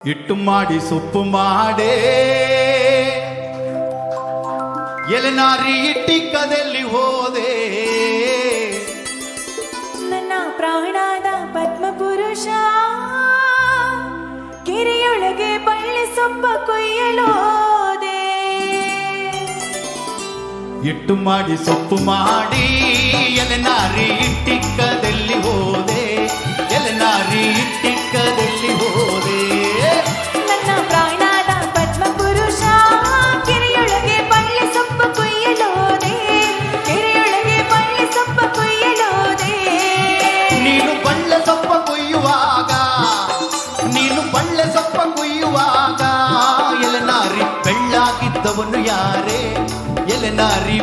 ಇಟ್ಟು ಮಾಡಿ ಸೊಪ್ಪು ಮಾಡೇ ಎಲೆನಾರಿ ಇಟ್ಟಿಕ್ಕದಲ್ಲಿ ಹೋದೆ. ನನ್ನ ಪ್ರಾಣದ ಪದ್ಮಪುರುಷ ಕೆರೆಯೊಳಗೆ ಬಳ್ಳಿ ಸೊಪ್ಪ ಕೊಯ್ಯಲೋದೆ. ಇಟ್ಟು ಮಾಡಿ ಸೊಪ್ಪು ಮಾಡಿ ಎಲೆನಾರಿ ಇಟ್ಟಿಕ್ಕದಲ್ಲಿ ಹೋದೆ. ಎಲೆನಾರಿ ಇಟ್ಟಿಕ್ಕದಲ್ಲಿ ಹೋದೆ. ನನ್ನ ಪ್ರಾಣದ ಪದ್ಮಪುರುಷ ಕೆರೆಯೊಳಗೆ ಬಳ್ಳಿ ಸೊಪ್ಪ ಕೊಯ್ಯಲೋದೆ. ಕೆರೆಯೊಳಗೆ ಬಳ್ಳಿ ಸೊಪ್ಪ ಕೊಯ್ಯಲೋದೆ. ನೀನು ಬಳ್ಳೆ ಸೊಪ್ಪ ಕೊಯ್ಯುವಾಗ ಎಲೆನಾರಿ ಬೆಳ್ಳಾಗಿದ್ದವನು ಯಾರೇ? ಎಲೆನಾರಿ